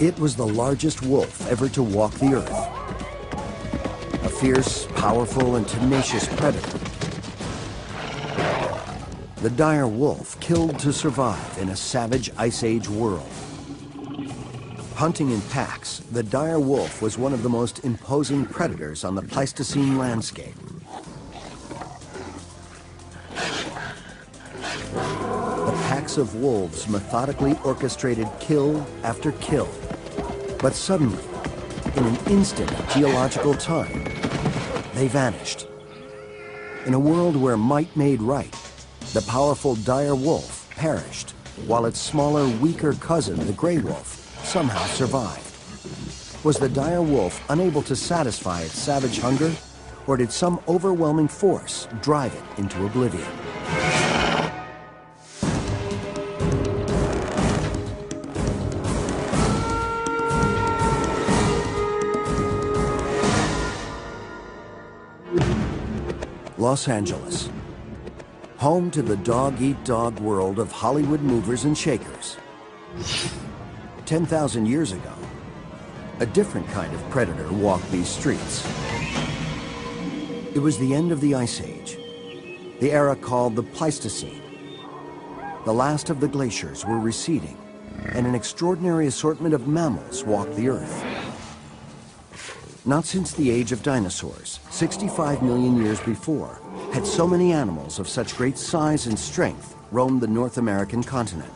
It was the largest wolf ever to walk the earth. A fierce, powerful, and tenacious predator. The dire wolf killed to survive in a savage Ice Age world. Hunting in packs, the dire wolf was one of the most imposing predators on the Pleistocene landscape. The packs of wolves methodically orchestrated kill after kill. But suddenly, in an instant of geological time, they vanished. In a world where might made right, the powerful dire wolf perished, while its smaller, weaker cousin, the gray wolf, somehow survived. Was the dire wolf unable to satisfy its savage hunger, or did some overwhelming force drive it into oblivion? Los Angeles, home to the dog-eat-dog world of Hollywood movers and shakers. 10,000 years ago, a different kind of predator walked these streets. It was the end of the Ice Age, the era called the Pleistocene. The last of the glaciers were receding, and an extraordinary assortment of mammals walked the earth. Not since the age of dinosaurs, 65 million years before, had so many animals of such great size and strength roamed the North American continent.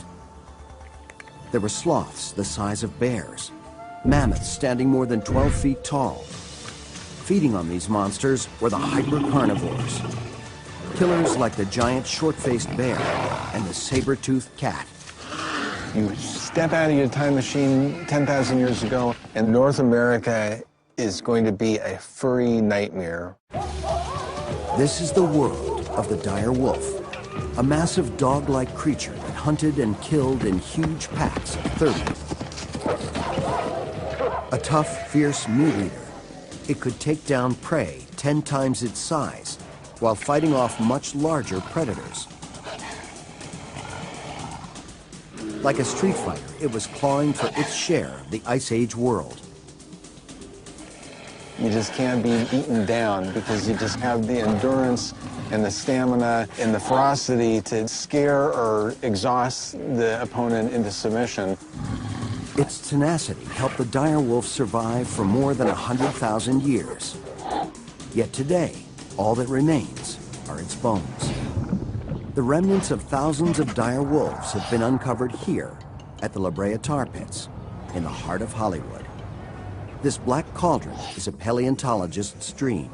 There were sloths the size of bears, mammoths standing more than 12 feet tall. Feeding on these monsters were the hyper-carnivores, killers like the giant short-faced bear and the saber-toothed cat. You step out of your time machine 10,000 years ago, and North America is going to be a furry nightmare. This is the world of the dire wolf, a massive dog-like creature that hunted and killed in huge packs of 30. A tough, fierce meat eater, it could take down prey 10 times its size while fighting off much larger predators. Like a street fighter, it was clawing for its share of the Ice Age world. You just can't be beaten down because you just have the endurance and the stamina and the ferocity to scare or exhaust the opponent into submission. Its tenacity helped the dire wolf survive for more than 100,000 years. Yet today, all that remains are its bones. The remnants of thousands of dire wolves have been uncovered here at the La Brea Tar Pits in the heart of Hollywood. This black cauldron is a paleontologist's dream.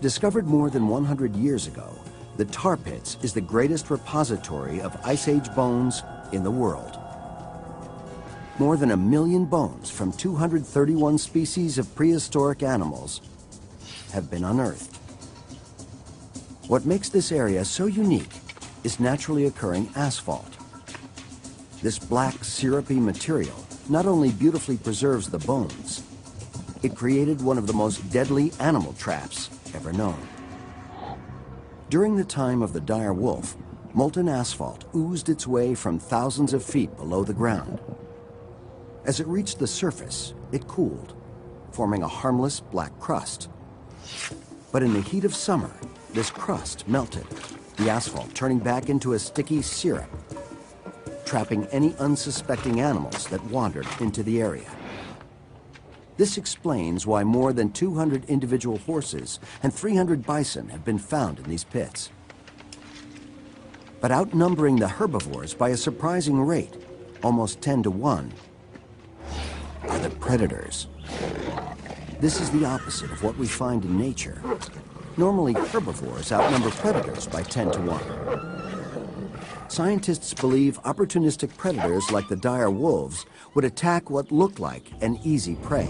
Discovered more than 100 years ago, the Tar Pits is the greatest repository of Ice Age bones in the world. More than 1 million bones from 231 species of prehistoric animals have been unearthed. What makes this area so unique is naturally occurring asphalt. This black, syrupy material not only beautifully preserves the bones, it created one of the most deadly animal traps ever known. During the time of the dire wolf, molten asphalt oozed its way from thousands of feet below the ground. As it reached the surface, it cooled, forming a harmless black crust. But in the heat of summer, this crust melted, the asphalt turning back into a sticky syrup, trapping any unsuspecting animals that wandered into the area. This explains why more than 200 individual horses and 300 bison have been found in these pits. But outnumbering the herbivores by a surprising rate, almost 10 to 1, are the predators. This is the opposite of what we find in nature. Normally, herbivores outnumber predators by 10 to 1. Scientists believe opportunistic predators like the dire wolves would attack what looked like an easy prey.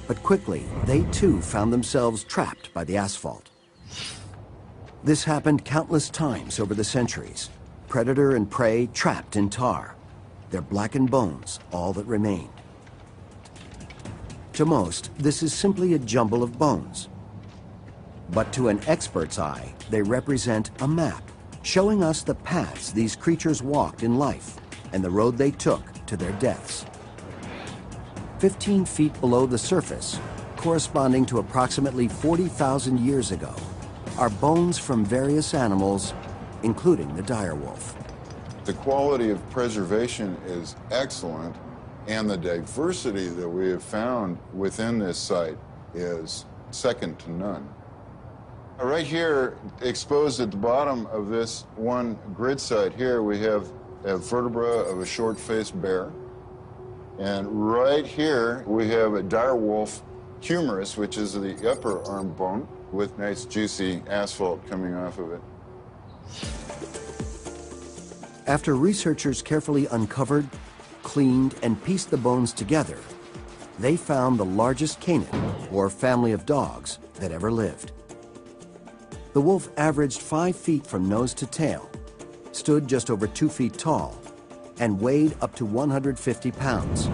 But quickly, they too found themselves trapped by the asphalt. This happened countless times over the centuries. Predator and prey trapped in tar, their blackened bones all that remained. To most, this is simply a jumble of bones. But to an expert's eye, they represent a map, showing us the paths these creatures walked in life, and the road they took to their deaths. 15 feet below the surface, corresponding to approximately 40,000 years ago, are bones from various animals, including the direwolf. The quality of preservation is excellent, and the diversity that we have found within this site is second to none. Right here, exposed at the bottom of this one grid site here, we have a vertebra of a short-faced bear. And right here, we have a direwolf humerus, which is the upper arm bone, with nice juicy asphalt coming off of it. After researchers carefully uncovered, cleaned, and pieced the bones together, they found the largest canid, or family of dogs, that ever lived. The wolf averaged 5 feet from nose to tail, stood just over 2 feet tall, and weighed up to 150 pounds.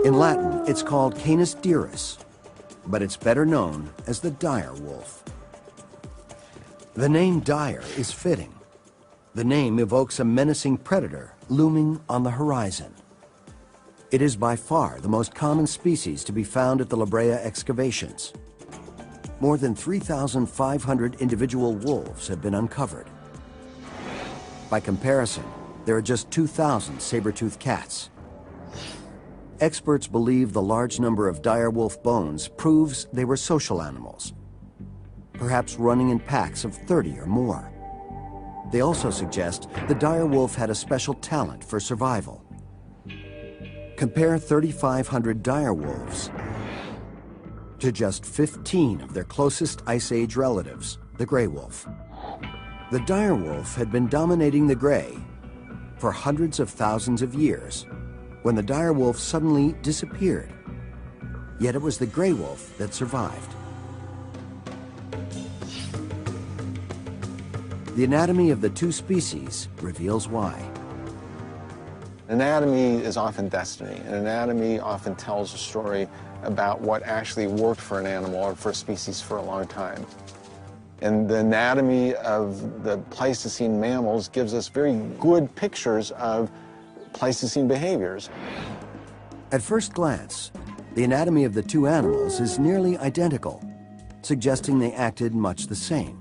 In Latin, it's called Canis dirus, but it's better known as the dire wolf. The name dire is fitting. The name evokes a menacing predator looming on the horizon. It is by far the most common species to be found at the La Brea excavations. More than 3,500 individual wolves have been uncovered. By comparison, there are just 2,000 saber-toothed cats. Experts believe the large number of direwolf bones proves they were social animals, perhaps running in packs of 30 or more. They also suggest the direwolf had a special talent for survival. Compare 3,500 direwolves to just 15 of their closest Ice Age relatives, the gray wolf. The direwolf had been dominating the gray for hundreds of thousands of years when the direwolf suddenly disappeared. Yet it was the gray wolf that survived. The anatomy of the two species reveals why. Anatomy is often destiny, and anatomy often tells a story about what actually worked for an animal or for a species for a long time. And the anatomy of the Pleistocene mammals gives us very good pictures of Pleistocene behaviors. At first glance, the anatomy of the two animals is nearly identical, suggesting they acted much the same.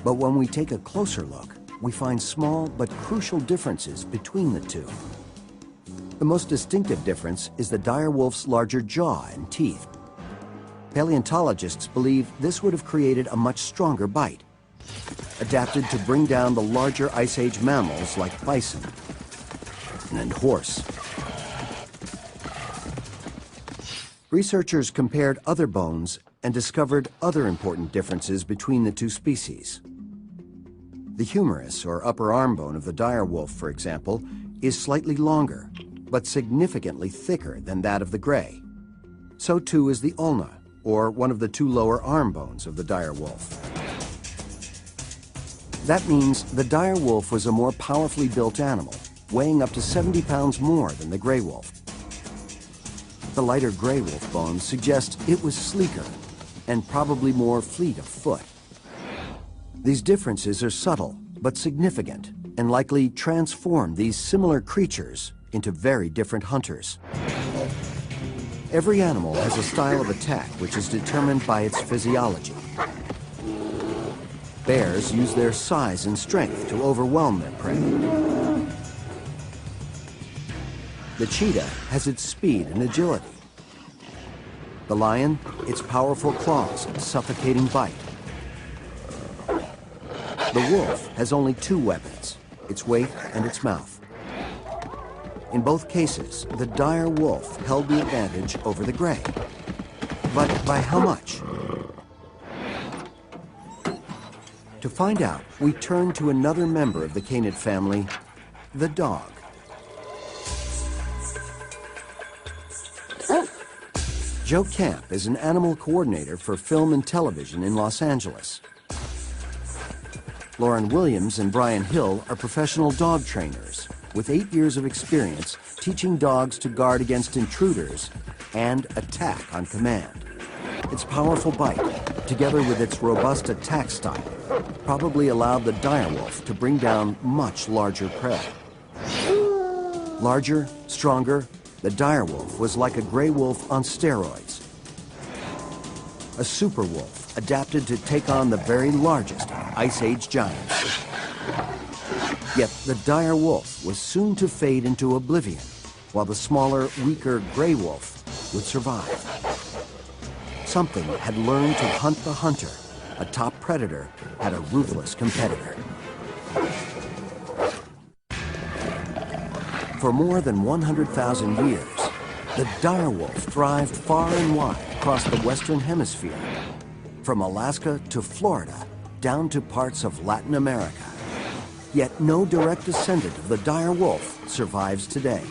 But when we take a closer look, we find small but crucial differences between the two. The most distinctive difference is the direwolf's larger jaw and teeth. Paleontologists believe this would have created a much stronger bite, adapted to bring down the larger Ice Age mammals like bison and horse. Researchers compared other bones and discovered other important differences between the two species. The humerus, or upper arm bone of the direwolf, for example, is slightly longer, but significantly thicker than that of the gray. So too is the ulna, or one of the two lower arm bones of the direwolf. That means the direwolf was a more powerfully built animal, weighing up to 70 pounds more than the gray wolf. The lighter gray wolf bones suggest it was sleeker and probably more fleet of foot. These differences are subtle but significant and likely transform these similar creatures into very different hunters. Every animal has a style of attack which is determined by its physiology. Bears use their size and strength to overwhelm their prey. The cheetah has its speed and agility. The lion, its powerful claws and suffocating bite. The wolf has only two weapons, its weight and its mouth. In both cases, the dire wolf held the advantage over the gray. But by how much? To find out, we turn to another member of the canid family, the dog. Joe Camp is an animal coordinator for film and television in Los Angeles. Lauren Williams and Brian Hill are professional dog trainers with 8 years of experience teaching dogs to guard against intruders and attack on command. Its powerful bite, together with its robust attack style, probably allowed the direwolf to bring down much larger prey. Larger, stronger, the direwolf was like a gray wolf on steroids. A super wolf adapted to take on the very largest Ice Age giants. Yet the dire wolf was soon to fade into oblivion, while the smaller, weaker gray wolf would survive. Something had learned to hunt the hunter. A top predator had a ruthless competitor. For more than 100,000 years, the direwolf thrived far and wide across the Western Hemisphere, from Alaska to Florida, down to parts of Latin America. Yet no direct descendant of the dire wolf survives today.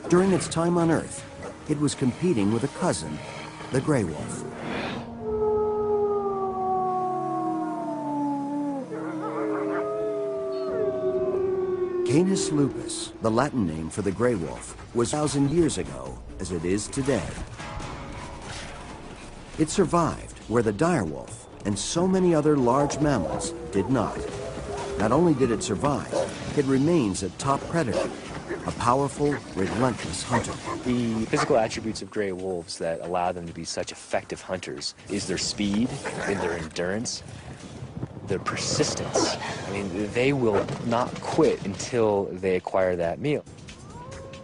During its time on Earth, it was competing with a cousin, the gray wolf. Canis lupus, the Latin name for the gray wolf, was 1,000 years ago as it is today. It survived where the dire wolf and so many other large mammals did not. Not only did it survive, it remains a top predator, a powerful, relentless hunter. The physical attributes of gray wolves that allow them to be such effective hunters is their speed and their endurance, their persistence. I mean, they will not quit until they acquire that meal.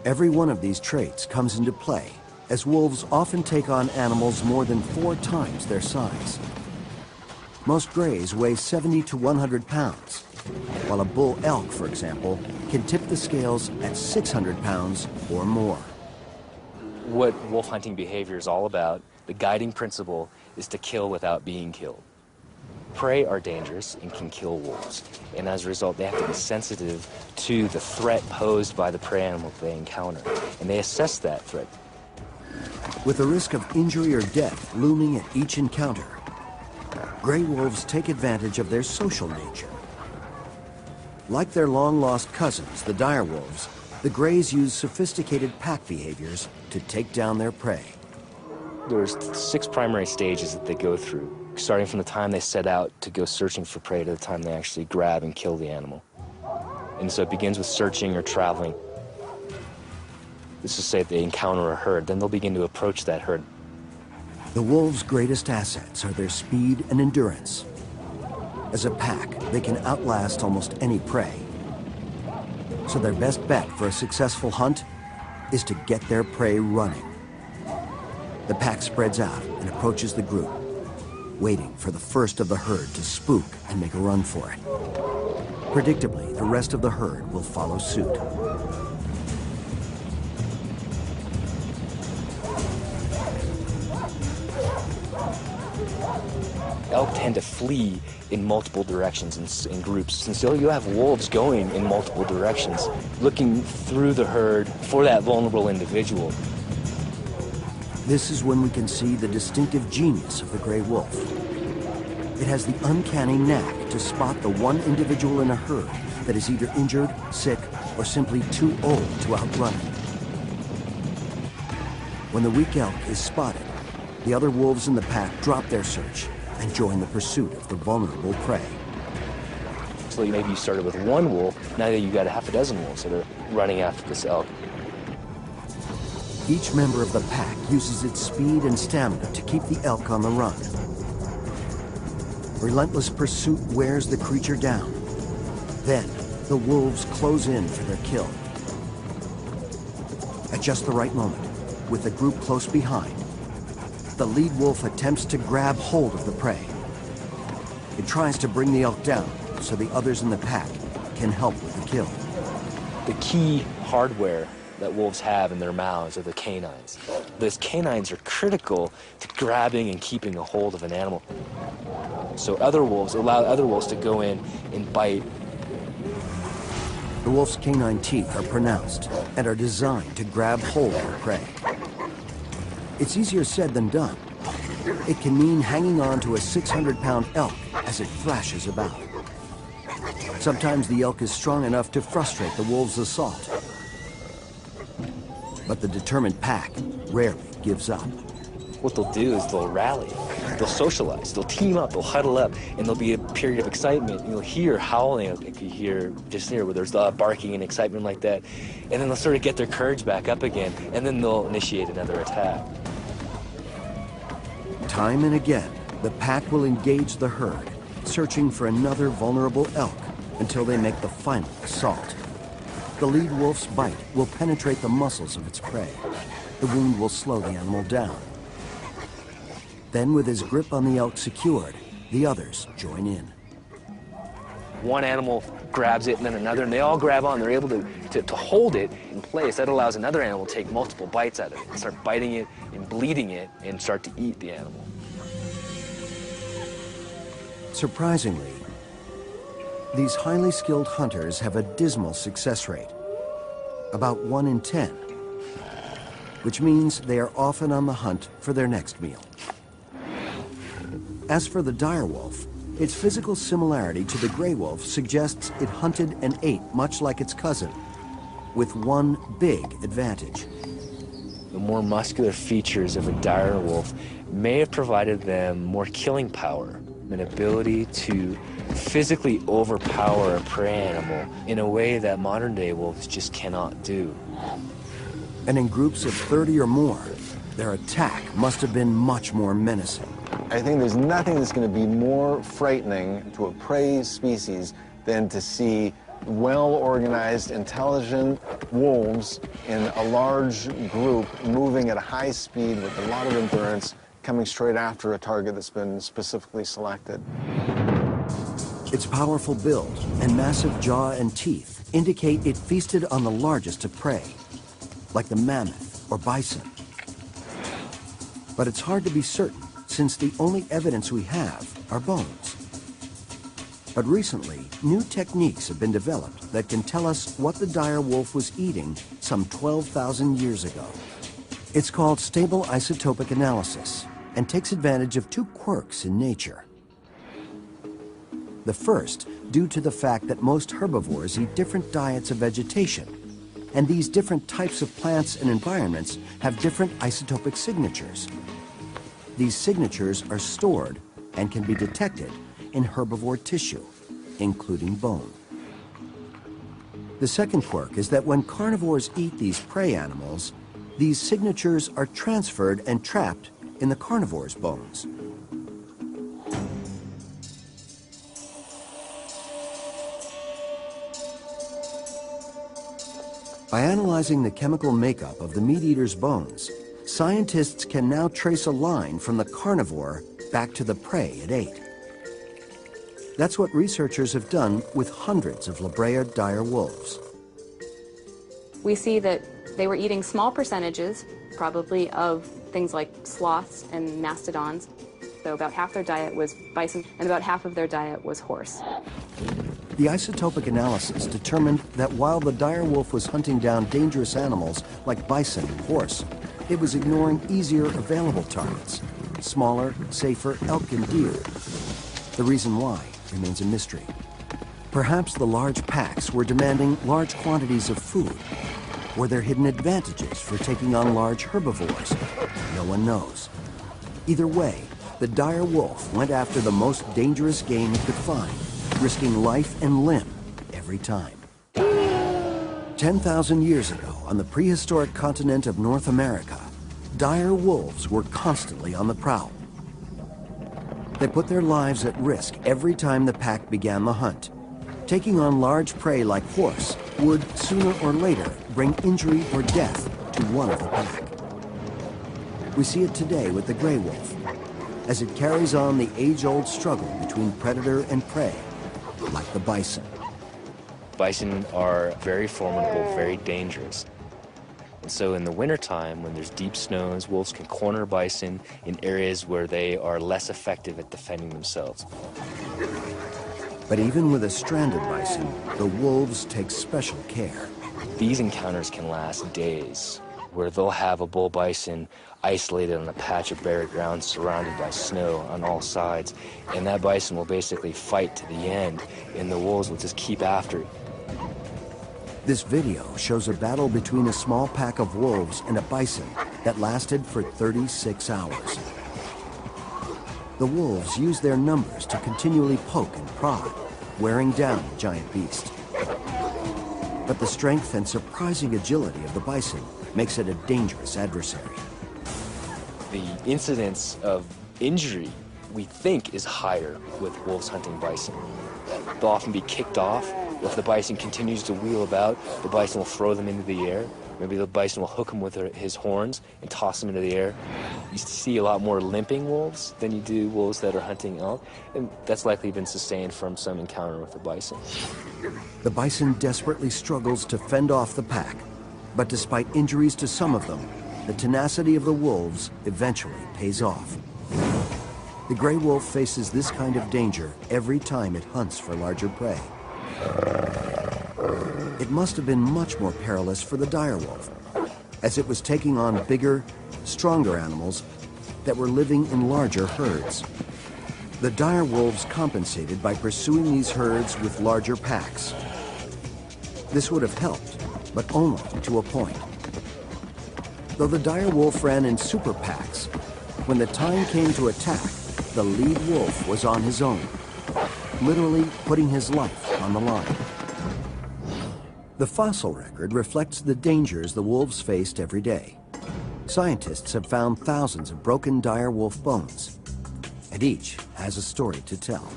Every one of these traits comes into play, as wolves often take on animals more than 4 times their size. Most grays weigh 70 to 100 pounds, while a bull elk, for example, can tip the scales at 600 pounds or more. What wolf hunting behavior is all about, the guiding principle, is to kill without being killed. Prey are dangerous and can kill wolves, and as a result, they have to be sensitive to the threat posed by the prey animal they encounter, and they assess that threat. With the risk of injury or death looming at each encounter, gray wolves take advantage of their social nature. Like their long-lost cousins, the dire wolves, the grays use sophisticated pack behaviors to take down their prey. There's 6 primary stages that they go through, starting from the time they set out to go searching for prey to the time they actually grab and kill the animal. And so it begins with searching or traveling. Let's just say they encounter a herd, then they'll begin to approach that herd. The wolves' greatest assets are their speed and endurance. As a pack, they can outlast almost any prey. So their best bet for a successful hunt is to get their prey running. The pack spreads out and approaches the group, waiting for the first of the herd to spook and make a run for it. Predictably, the rest of the herd will follow suit. Elk tend to flee in multiple directions in groups, and so you have wolves going in multiple directions, looking through the herd for that vulnerable individual. This is when we can see the distinctive genius of the gray wolf. It has the uncanny knack to spot the one individual in a herd that is either injured, sick, or simply too old to outrun it. When the weak elk is spotted, the other wolves in the pack drop their search and join the pursuit of the vulnerable prey. So maybe you started with one wolf, now that you've got a half a dozen wolves that are running after this elk. Each member of the pack uses its speed and stamina to keep the elk on the run. Relentless pursuit wears the creature down. Then, the wolves close in for their kill. At just the right moment, with the group close behind, the lead wolf attempts to grab hold of the prey. It tries to bring the elk down so the others in the pack can help with the kill. The key hardware that wolves have in their mouths are the canines. Those canines are critical to grabbing and keeping a hold of an animal. So other wolves allow other wolves to go in and bite. The wolf's canine teeth are pronounced and are designed to grab hold of the prey. It's easier said than done. It can mean hanging on to a 600-pound elk as it thrashes about. Sometimes the elk is strong enough to frustrate the wolf's assault. But the determined pack rarely gives up. What they'll do is they'll rally they'll socialize, they'll team up, they'll huddle up, and there'll be a period of excitement. You'll hear howling, like you hear just here, where there's barking and excitement like that, and then they'll sort of get their courage back up again, and then they'll initiate another attack. Time and again, the pack will engage the herd, searching for another vulnerable elk until they make the final assault. The lead wolf's bite will penetrate the muscles of its prey. The wound will slow the animal down. Then, with his grip on the elk secured, the others join in. One animal grabs it and then another, and they all grab on. They're able to hold it in place. That allows another animal to take multiple bites out of it and start biting it and bleeding it and start to eat the animal. Surprisingly, these highly skilled hunters have a dismal success rate, about 1 in 10, which means they are often on the hunt for their next meal. As for the dire wolf, its physical similarity to the gray wolf suggests it hunted and ate much like its cousin, with one big advantage. The more muscular features of a dire wolf may have provided them more killing power, an ability to physically overpower a prey animal in a way that modern-day wolves just cannot do. And in groups of 30 or more, their attack must have been much more menacing. I think there's nothing that's going to be more frightening to a prey species than to see well-organized, intelligent wolves in a large group moving at a high speed with a lot of endurance, coming straight after a target that's been specifically selected. Its powerful build and massive jaw and teeth indicate it feasted on the largest of prey, like the mammoth or bison. But it's hard to be certain, since the only evidence we have are bones. But recently, new techniques have been developed that can tell us what the dire wolf was eating some 12,000 years ago. It's called stable isotopic analysis and takes advantage of two quirks in nature. The first, due to the fact that most herbivores eat different diets of vegetation, and these different types of plants and environments have different isotopic signatures. These signatures are stored and can be detected in herbivore tissue, including bone. The second quirk is that when carnivores eat these prey animals, these signatures are transferred and trapped in the carnivore's bones. By analyzing the chemical makeup of the meat-eater's bones, scientists can now trace a line from the carnivore back to the prey it ate. That's what researchers have done with hundreds of La Brea dire wolves. We see that they were eating small percentages, probably of things like sloths and mastodons. So about half their diet was bison, and about half of their diet was horse. The isotopic analysis determined that while the dire wolf was hunting down dangerous animals like bison and horse, it was ignoring easier available targets, smaller, safer elk and deer. The reason why remains a mystery. Perhaps the large packs were demanding large quantities of food. Were there hidden advantages for taking on large herbivores? No one knows. Either way, the dire wolf went after the most dangerous game it could find, risking life and limb every time. 10,000 years ago, on the prehistoric continent of North America, dire wolves were constantly on the prowl. They put their lives at risk every time the pack began the hunt. Taking on large prey like horse would, sooner or later, bring injury or death to one of the pack. We see it today with the gray wolf, as it carries on the age-old struggle between predator and prey, like the bison. Bison are very formidable, very dangerous. And so in the wintertime, when there's deep snows, wolves can corner bison in areas where they are less effective at defending themselves. But even with a stranded bison, the wolves take special care. These encounters can last days, where they'll have a bull bison isolated on a patch of bare ground surrounded by snow on all sides, and that bison will basically fight to the end, and the wolves will just keep after it. This video shows a battle between a small pack of wolves and a bison that lasted for 36 hours. The wolves use their numbers to continually poke and prod, wearing down the giant beast. But the strength and surprising agility of the bison makes it a dangerous adversary. The incidence of injury, we think, is higher with wolves hunting bison. They'll often be kicked off. If the bison continues to wheel about, the bison will throw them into the air. Maybe the bison will hook him with his horns and toss them into the air. You see a lot more limping wolves than you do wolves that are hunting elk, and that's likely been sustained from some encounter with the bison. The bison desperately struggles to fend off the pack, but despite injuries to some of them, the tenacity of the wolves eventually pays off. The gray wolf faces this kind of danger every time it hunts for larger prey. It must have been much more perilous for the dire wolf, as it was taking on bigger, stronger animals that were living in larger herds. The dire wolves compensated by pursuing these herds with larger packs. This would have helped, but only to a point. Though the dire wolf ran in super packs, when the time came to attack, the lead wolf was on his own, literally putting his life on the line. The fossil record reflects the dangers the wolves faced every day. Scientists have found thousands of broken dire wolf bones, and each has a story to tell.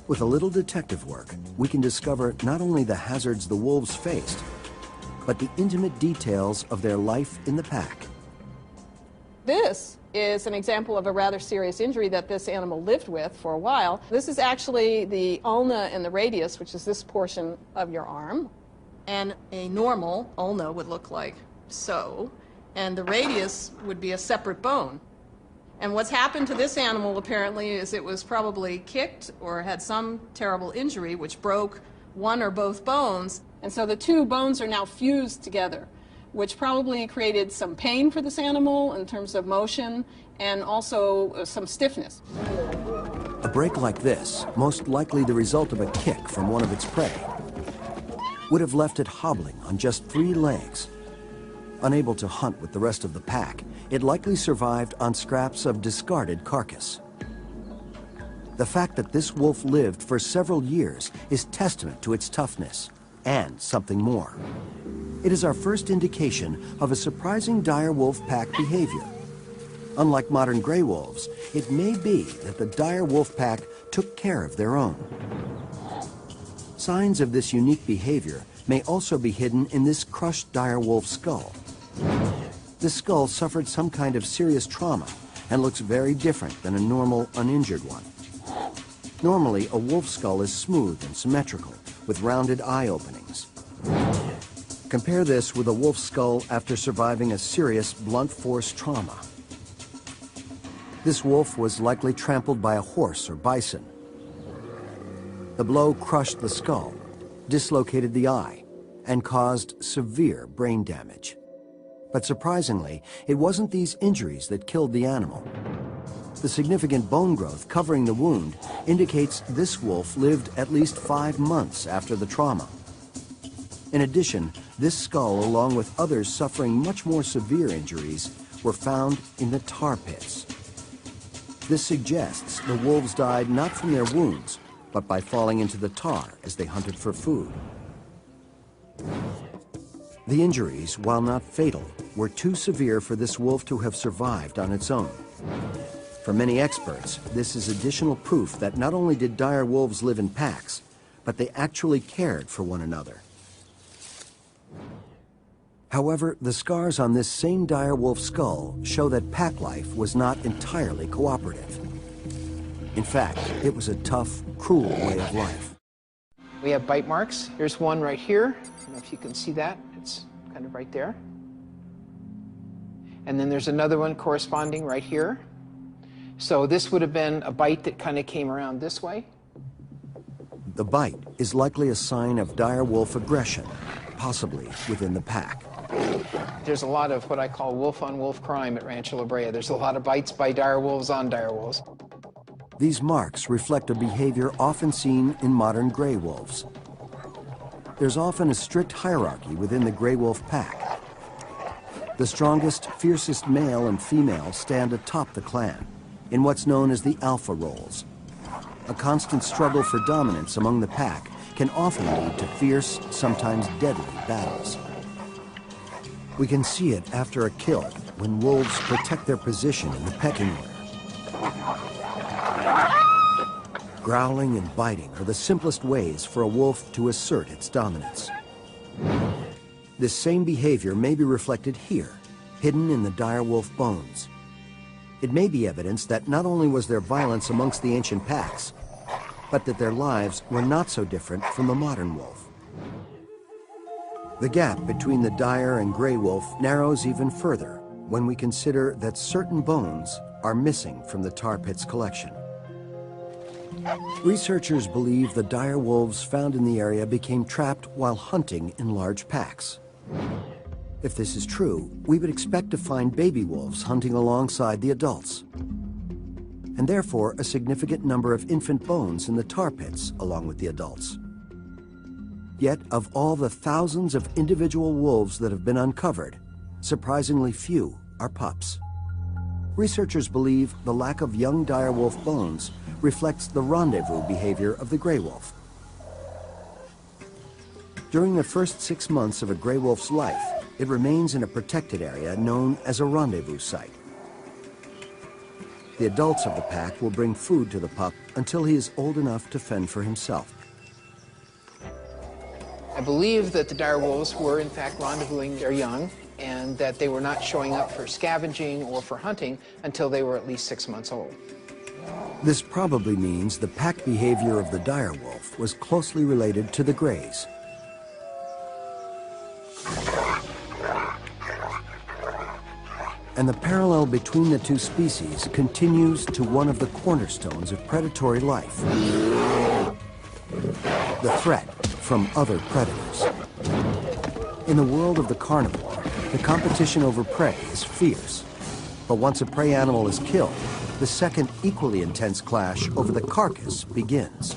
With a little detective work, we can discover not only the hazards the wolves faced, but the intimate details of their life in the pack. This is an example of a rather serious injury that this animal lived with for a while. This is actually the ulna and the radius, which is this portion of your arm. And a normal ulna would look like so, and the radius would be a separate bone. And what's happened to this animal apparently is it was probably kicked or had some terrible injury which broke one or both bones. And so the two bones are now fused together, which probably created some pain for this animal in terms of motion and also some stiffness. A break like this, most likely the result of a kick from one of its prey, would have left it hobbling on just 3 legs. Unable to hunt with the rest of the pack, it likely survived on scraps of discarded carcass. The fact that this wolf lived for several years is testament to its toughness, and something more. It is our first indication of a surprising dire wolf pack behavior. Unlike modern gray wolves, it may be that the dire wolf pack took care of their own. Signs of this unique behavior may also be hidden in this crushed dire wolf skull. This skull suffered some kind of serious trauma and looks very different than a normal, uninjured one. Normally, a wolf skull is smooth and symmetrical, with rounded eye openings. Compare this with a wolf skull after surviving a serious blunt force trauma. This wolf was likely trampled by a horse or bison. The blow crushed the skull, dislocated the eye, and caused severe brain damage. But surprisingly, it wasn't these injuries that killed the animal. The significant bone growth covering the wound indicates this wolf lived at least 5 months after the trauma. In addition, this skull, along with others suffering much more severe injuries, were found in the tar pits. This suggests the wolves died not from their wounds, but by falling into the tar as they hunted for food. The injuries, while not fatal, were too severe for this wolf to have survived on its own. For many experts, this is additional proof that not only did dire wolves live in packs, but they actually cared for one another. However, the scars on this same dire wolf skull show that pack life was not entirely cooperative. In fact, it was a tough, cruel way of life. We have bite marks. Here's one right here. I don't know if you can see that. It's kind of right there. And then there's another one corresponding right here. So this would have been a bite that kind of came around this way. The bite is likely a sign of dire wolf aggression, possibly within the pack. There's a lot of what I call wolf-on-wolf crime at Rancho La Brea. There's a lot of bites by dire wolves on dire wolves. These marks reflect a behavior often seen in modern gray wolves. There's often a strict hierarchy within the gray wolf pack. The strongest, fiercest male and female stand atop the clan, in what's known as the alpha rolls. A constant struggle for dominance among the pack can often lead to fierce, sometimes deadly battles. We can see it after a kill when wolves protect their position in the pecking order. Growling and biting are the simplest ways for a wolf to assert its dominance. This same behavior may be reflected here, hidden in the dire wolf bones. It may be evidence that not only was there violence amongst the ancient packs, but that their lives were not so different from the modern wolf. The gap between the dire and gray wolf narrows even further when we consider that certain bones are missing from the tar pits collection. Researchers believe the dire wolves found in the area became trapped while hunting in large packs. If this is true, we would expect to find baby wolves hunting alongside the adults, and therefore a significant number of infant bones in the tar pits along with the adults. Yet, of all the thousands of individual wolves that have been uncovered, surprisingly few are pups. Researchers believe the lack of young dire wolf bones reflects the rendezvous behavior of the gray wolf. During the first 6 months of a gray wolf's life, it remains in a protected area known as a rendezvous site. The adults of the pack will bring food to the pup until he is old enough to fend for himself. I believe that the dire wolves were in fact rendezvousing their young, and that they were not showing up for scavenging or for hunting until they were at least 6 months old. This probably means the pack behavior of the dire wolf was closely related to the grays. And the parallel between the two species continues to one of the cornerstones of predatory life: the threat from other predators. In the world of the carnivore, the competition over prey is fierce. But once a prey animal is killed, the second equally intense clash over the carcass begins.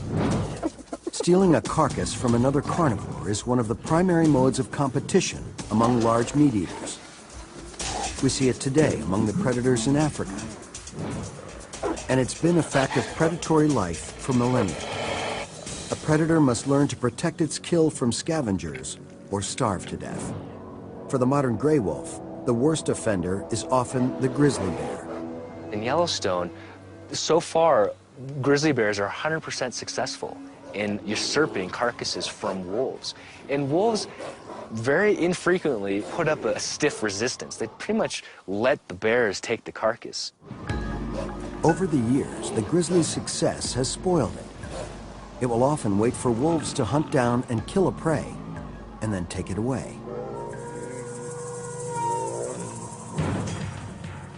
Stealing a carcass from another carnivore is one of the primary modes of competition among large meat eaters. We see it today among the predators in Africa. And it's been a fact of predatory life for millennia. A predator must learn to protect its kill from scavengers or starve to death. For the modern gray wolf, the worst offender is often the grizzly bear. In Yellowstone, so far, grizzly bears are 100% successful in usurping carcasses from wolves. And wolves very infrequently put up a stiff resistance. They pretty much let the bears take the carcass. Over the years, the grizzly's success has spoiled it. It will often wait for wolves to hunt down and kill a prey, and then take it away.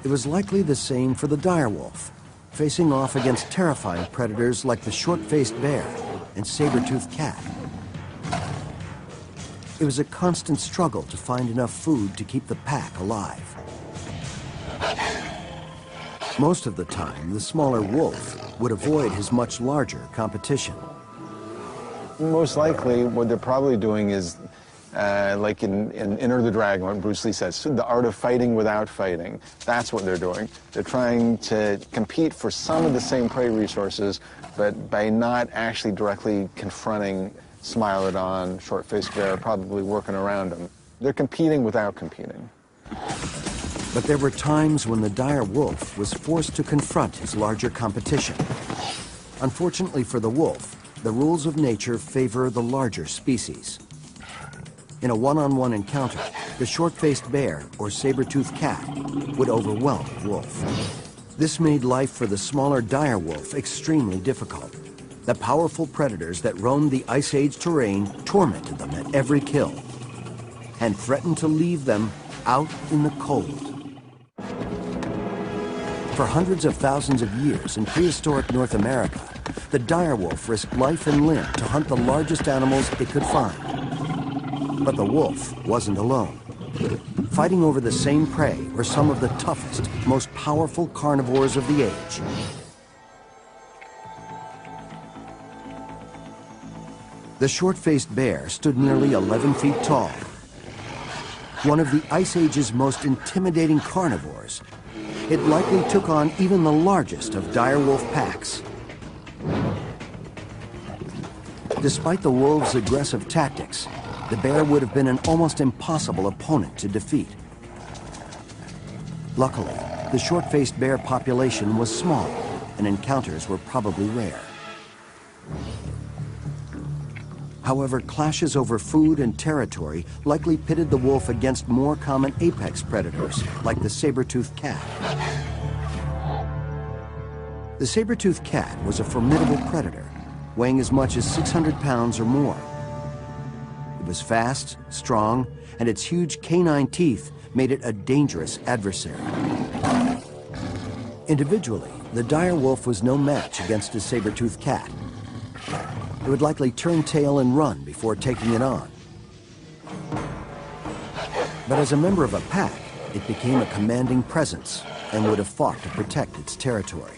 It was likely the same for the dire wolf, facing off against terrifying predators like the short-faced bear and saber-toothed cat. It was a constant struggle to find enough food to keep the pack alive. Most of the time, the smaller wolf would avoid his much larger competition. Most likely, what they're probably doing is, like in Enter the Dragon, what Bruce Lee says, the art of fighting without fighting. That's what they're doing. They're trying to compete for some of the same prey resources, but by not actually directly confronting Smilodon, short-faced bear, probably working around them. They're competing without competing. But there were times when the dire wolf was forced to confront his larger competition. Unfortunately for the wolf, the rules of nature favor the larger species. In a one-on-one encounter, the short-faced bear or saber-toothed cat would overwhelm the wolf. This made life for the smaller dire wolf extremely difficult. The powerful predators that roamed the Ice Age terrain tormented them at every kill and threatened to leave them out in the cold. For hundreds of thousands of years in prehistoric North America, the dire wolf risked life and limb to hunt the largest animals it could find. But the wolf wasn't alone. Fighting over the same prey were some of the toughest, most powerful carnivores of the age. The short-faced bear stood nearly 11 feet tall. One of the Ice Age's most intimidating carnivores, it likely took on even the largest of dire wolf packs. Despite the wolves' aggressive tactics, the bear would have been an almost impossible opponent to defeat. Luckily, the short-faced bear population was small, and encounters were probably rare. However, clashes over food and territory likely pitted the wolf against more common apex predators, like the saber-toothed cat. The saber-toothed cat was a formidable predator, weighing as much as 600 pounds or more. It was fast, strong, and its huge canine teeth made it a dangerous adversary. Individually, the dire wolf was no match against a saber-toothed cat. It would likely turn tail and run before taking it on. But as a member of a pack, it became a commanding presence and would have fought to protect its territory.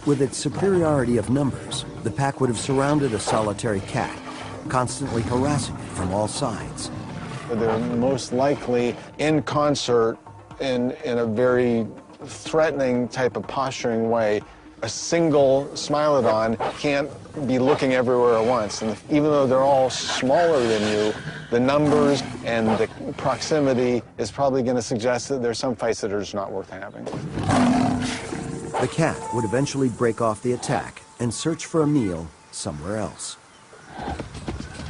With its superiority of numbers, the pack would have surrounded a solitary cat, constantly harassing it from all sides. They're most likely in concert in a very threatening type of posturing way. A single Smilodon can't be looking everywhere at once. And even though they're all smaller than you, the numbers and the proximity is probably going to suggest that there's some fights that are just not worth having. The cat would eventually break off the attack and search for a meal somewhere else.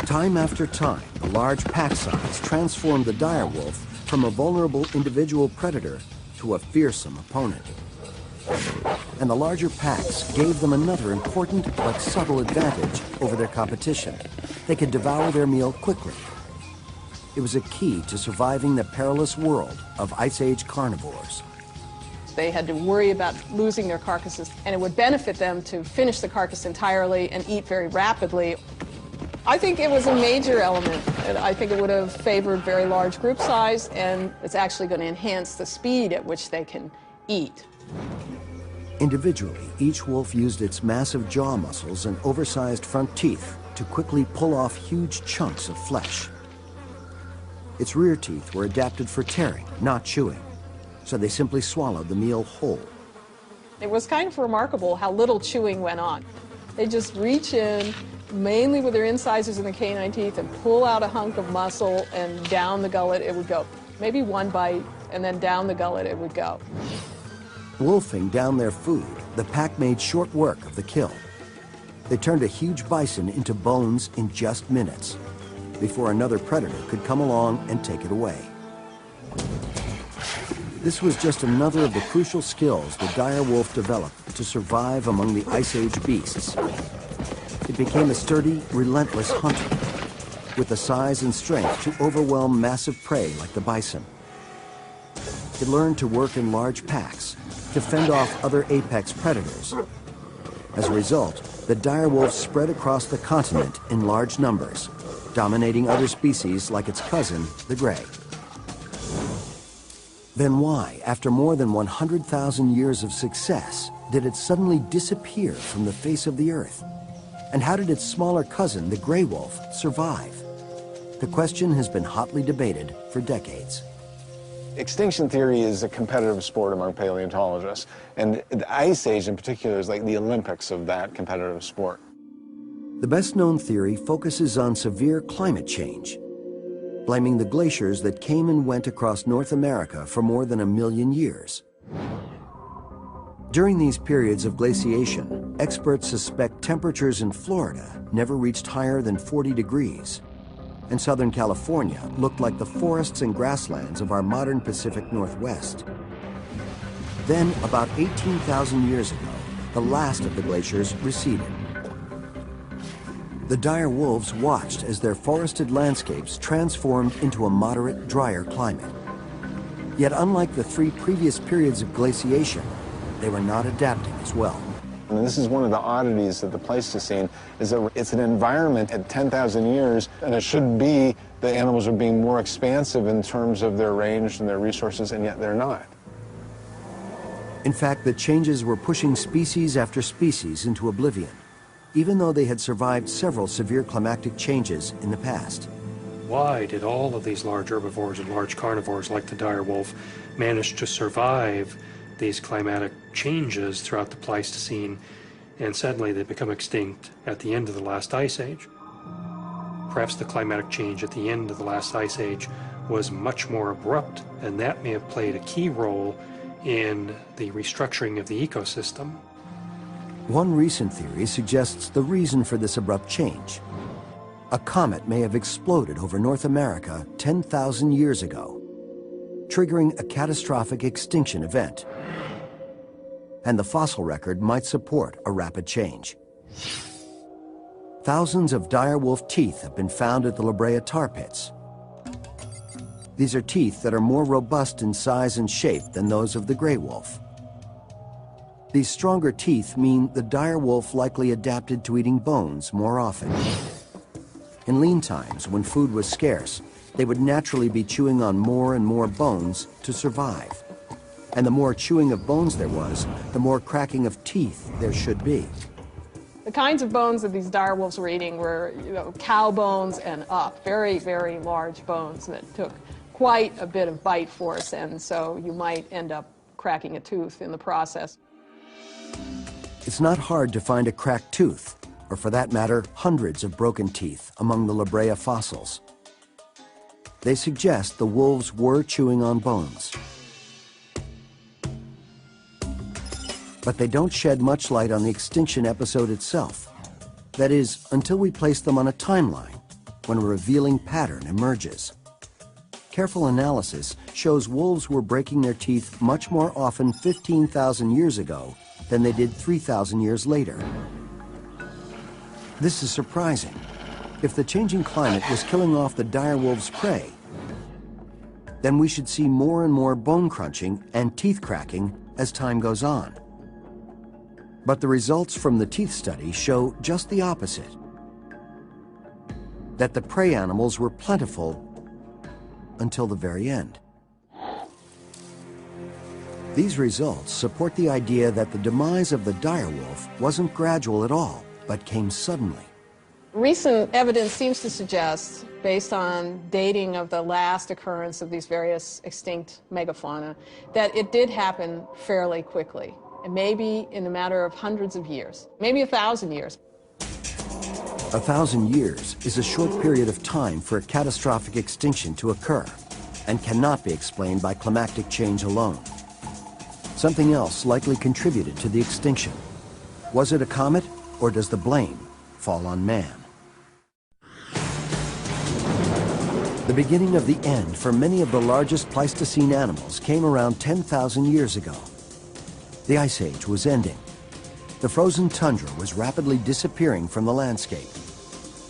Time after time, the large pack size transformed the dire wolf from a vulnerable individual predator to a fearsome opponent. And the larger packs gave them another important but subtle advantage over their competition. They could devour their meal quickly. It was a key to surviving the perilous world of Ice Age carnivores. They had to worry about losing their carcasses, and it would benefit them to finish the carcass entirely and eat very rapidly. I think it was a major element, and I think it would have favored very large group size, and it's actually going to enhance the speed at which they can eat. Individually, each wolf used its massive jaw muscles and oversized front teeth to quickly pull off huge chunks of flesh. Its rear teeth were adapted for tearing, not chewing, so they simply swallowed the meal whole. It was kind of remarkable how little chewing went on. They just reach in, mainly with their incisors and the canine teeth, and pull out a hunk of muscle, and down the gullet it would go. Maybe one bite, and then down the gullet it would go. Wolfing down their food, the pack made short work of the kill. They turned a huge bison into bones in just minutes, before another predator could come along and take it away. This was just another of the crucial skills the dire wolf developed to survive among the Ice Age beasts. It became a sturdy, relentless hunter, with the size and strength to overwhelm massive prey like the bison. It learned to work in large packs, to fend off other apex predators. As a result, the dire wolf spread across the continent in large numbers, dominating other species like its cousin, the gray. Then why, after more than 100,000 years of success, did it suddenly disappear from the face of the earth? And how did its smaller cousin, the gray wolf, survive? The question has been hotly debated for decades. Extinction theory is a competitive sport among paleontologists, and the Ice Age in particular is like the Olympics of that competitive sport. The best-known theory focuses on severe climate change, blaming the glaciers that came and went across North America for more than 1 million years. During these periods of glaciation, experts suspect temperatures in Florida never reached higher than 40 degrees, and Southern California looked like the forests and grasslands of our modern Pacific Northwest. Then, about 18,000 years ago, the last of the glaciers receded. The dire wolves watched as their forested landscapes transformed into a moderate, drier climate. Yet unlike the 3 previous periods of glaciation, they were not adapting as well. And this is one of the oddities of the Pleistocene, is that it's an environment at 10,000 years, and it should be the animals are being more expansive in terms of their range and their resources, and yet they're not. In fact, the changes were pushing species after species into oblivion, even though they had survived several severe climatic changes in the past. Why did all of these large herbivores and large carnivores like the dire wolf manage to survive these climatic changes throughout the Pleistocene, and suddenly they become extinct at the end of the last ice age. Perhaps the climatic change at the end of the last ice age was much more abrupt, and that may have played a key role in the restructuring of the ecosystem. One recent theory suggests the reason for this abrupt change. A comet may have exploded over North America 10,000 years ago, triggering a catastrophic extinction event. And the fossil record might support a rapid change. Thousands of direwolf teeth have been found at the La Brea tar pits. These are teeth that are more robust in size and shape than those of the gray wolf. These stronger teeth mean the direwolf likely adapted to eating bones more often. In lean times, when food was scarce, they would naturally be chewing on more and more bones to survive. And the more chewing of bones there was, the more cracking of teeth there should be. The kinds of bones that these direwolves were eating were, cow bones and up, very, very large bones that took quite a bit of bite force, and so you might end up cracking a tooth in the process. It's not hard to find a cracked tooth, or for that matter, hundreds of broken teeth among the La Brea fossils. They suggest the wolves were chewing on bones. But they don't shed much light on the extinction episode itself. That is, until we place them on a timeline, when a revealing pattern emerges. Careful analysis shows wolves were breaking their teeth much more often 15,000 years ago than they did 3,000 years later. This is surprising. If the changing climate was killing off the direwolf's prey, then we should see more and more bone crunching and teeth cracking as time goes on. But the results from the teeth study show just the opposite. That the prey animals were plentiful until the very end. These results support the idea that the demise of the direwolf wasn't gradual at all, but came suddenly. Recent evidence seems to suggest, based on dating of the last occurrence of these various extinct megafauna, that it did happen fairly quickly, and maybe in a matter of hundreds of years, maybe 1,000 years. 1,000 years is a short period of time for a catastrophic extinction to occur, and cannot be explained by climatic change alone. Something else likely contributed to the extinction. Was it a comet, or does the blame fall on man? The beginning of the end for many of the largest Pleistocene animals came around 10,000 years ago. The Ice Age was ending. The frozen tundra was rapidly disappearing from the landscape.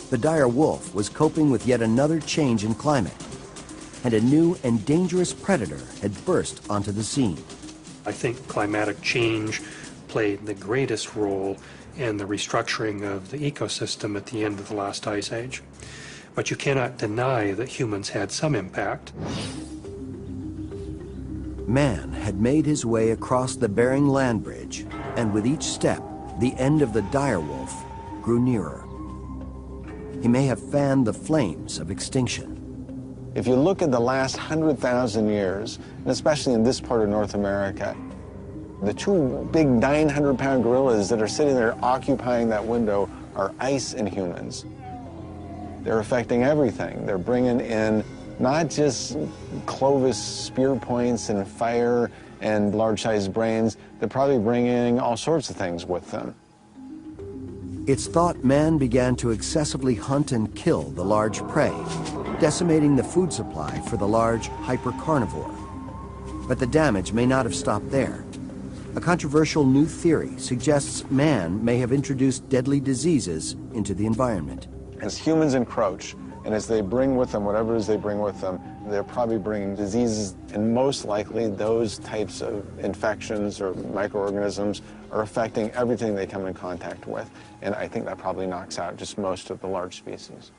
The dire wolf was coping with yet another change in climate, and a new and dangerous predator had burst onto the scene. I think climatic change played the greatest role in the restructuring of the ecosystem at the end of the last ice age. But you cannot deny that humans had some impact. Man had made his way across the Bering Land Bridge, and with each step, the end of the direwolf grew nearer. He may have fanned the flames of extinction. If you look at the last 100,000 years, and especially in this part of North America, the two big 900-pound gorillas that are sitting there occupying that window are ice and humans. They're affecting everything. They're bringing in not just Clovis spear points and fire and large-sized brains, they're probably bringing all sorts of things with them. It's thought man began to excessively hunt and kill the large prey, decimating the food supply for the large hypercarnivore. But the damage may not have stopped there. A controversial new theory suggests man may have introduced deadly diseases into the environment. As humans encroach, and as they bring with them whatever it is they bring with them, they're probably bringing diseases, and most likely those types of infections or microorganisms are affecting everything they come in contact with. And I think that probably knocks out just most of the large species.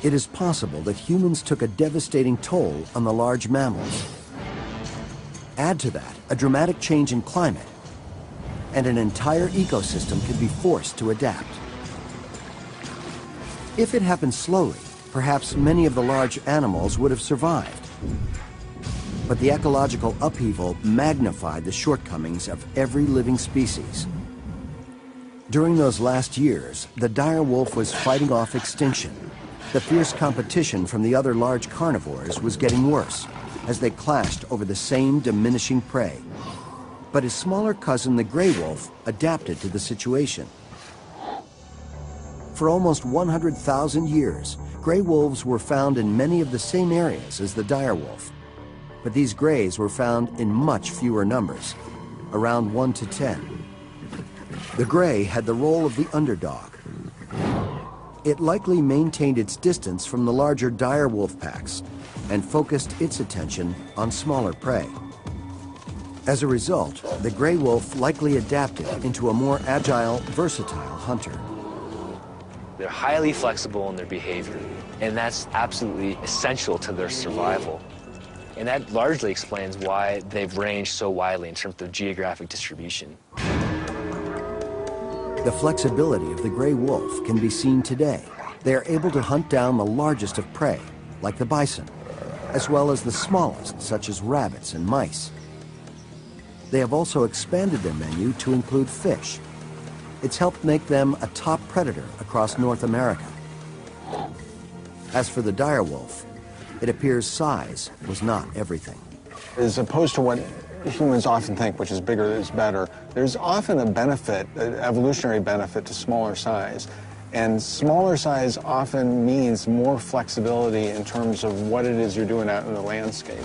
It is possible that humans took a devastating toll on the large mammals. Add to that a dramatic change in climate, and an entire ecosystem could be forced to adapt. If it happened slowly, perhaps many of the large animals would have survived. But the ecological upheaval magnified the shortcomings of every living species. During those last years, the dire wolf was fighting off extinction. The fierce competition from the other large carnivores was getting worse as they clashed over the same diminishing prey. But his smaller cousin, the gray wolf, adapted to the situation. For almost 100,000 years, gray wolves were found in many of the same areas as the dire wolf. But these grays were found in much fewer numbers, around 1 to 10. The gray had the role of the underdog. It likely maintained its distance from the larger dire wolf packs and focused its attention on smaller prey. As a result, the gray wolf likely adapted into a more agile, versatile hunter. They're highly flexible in their behavior, and that's absolutely essential to their survival. And that largely explains why they've ranged so widely in terms of geographic distribution. The flexibility of the gray wolf can be seen today. They are able to hunt down the largest of prey, like the bison, as well as the smallest, such as rabbits and mice. They have also expanded their menu to include fish. It's helped make them a top predator across North America. As for the dire wolf, it appears size was not everything. As opposed to what humans often think, which is bigger is better, there's often a benefit, an evolutionary benefit to smaller size. And smaller size often means more flexibility in terms of what it is you're doing out in the landscape.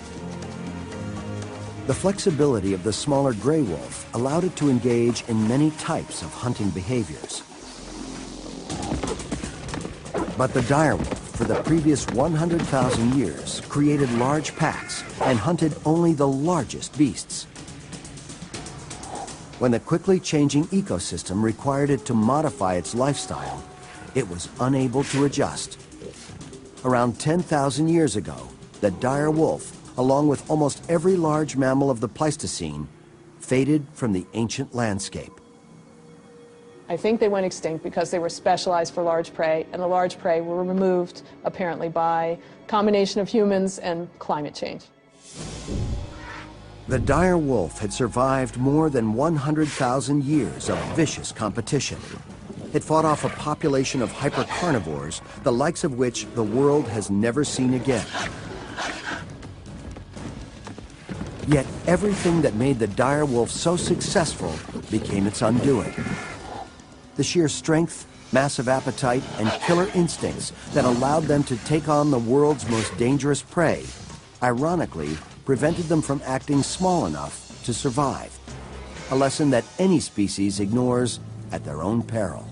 The flexibility of the smaller gray wolf allowed it to engage in many types of hunting behaviors. But the dire wolf, for the previous 100,000 years, created large packs and hunted only the largest beasts. When the quickly changing ecosystem required it to modify its lifestyle, it was unable to adjust. Around 10,000 years ago, the dire wolf, along with almost every large mammal of the Pleistocene, faded from the ancient landscape. I think they went extinct because they were specialized for large prey, and the large prey were removed, apparently, by a combination of humans and climate change. The dire wolf had survived more than 100,000 years of vicious competition. It fought off a population of hypercarnivores, the likes of which the world has never seen again. Yet everything that made the dire wolf so successful became its undoing. The sheer strength, massive appetite, and killer instincts that allowed them to take on the world's most dangerous prey, ironically, prevented them from acting small enough to survive. A lesson that any species ignores at their own peril.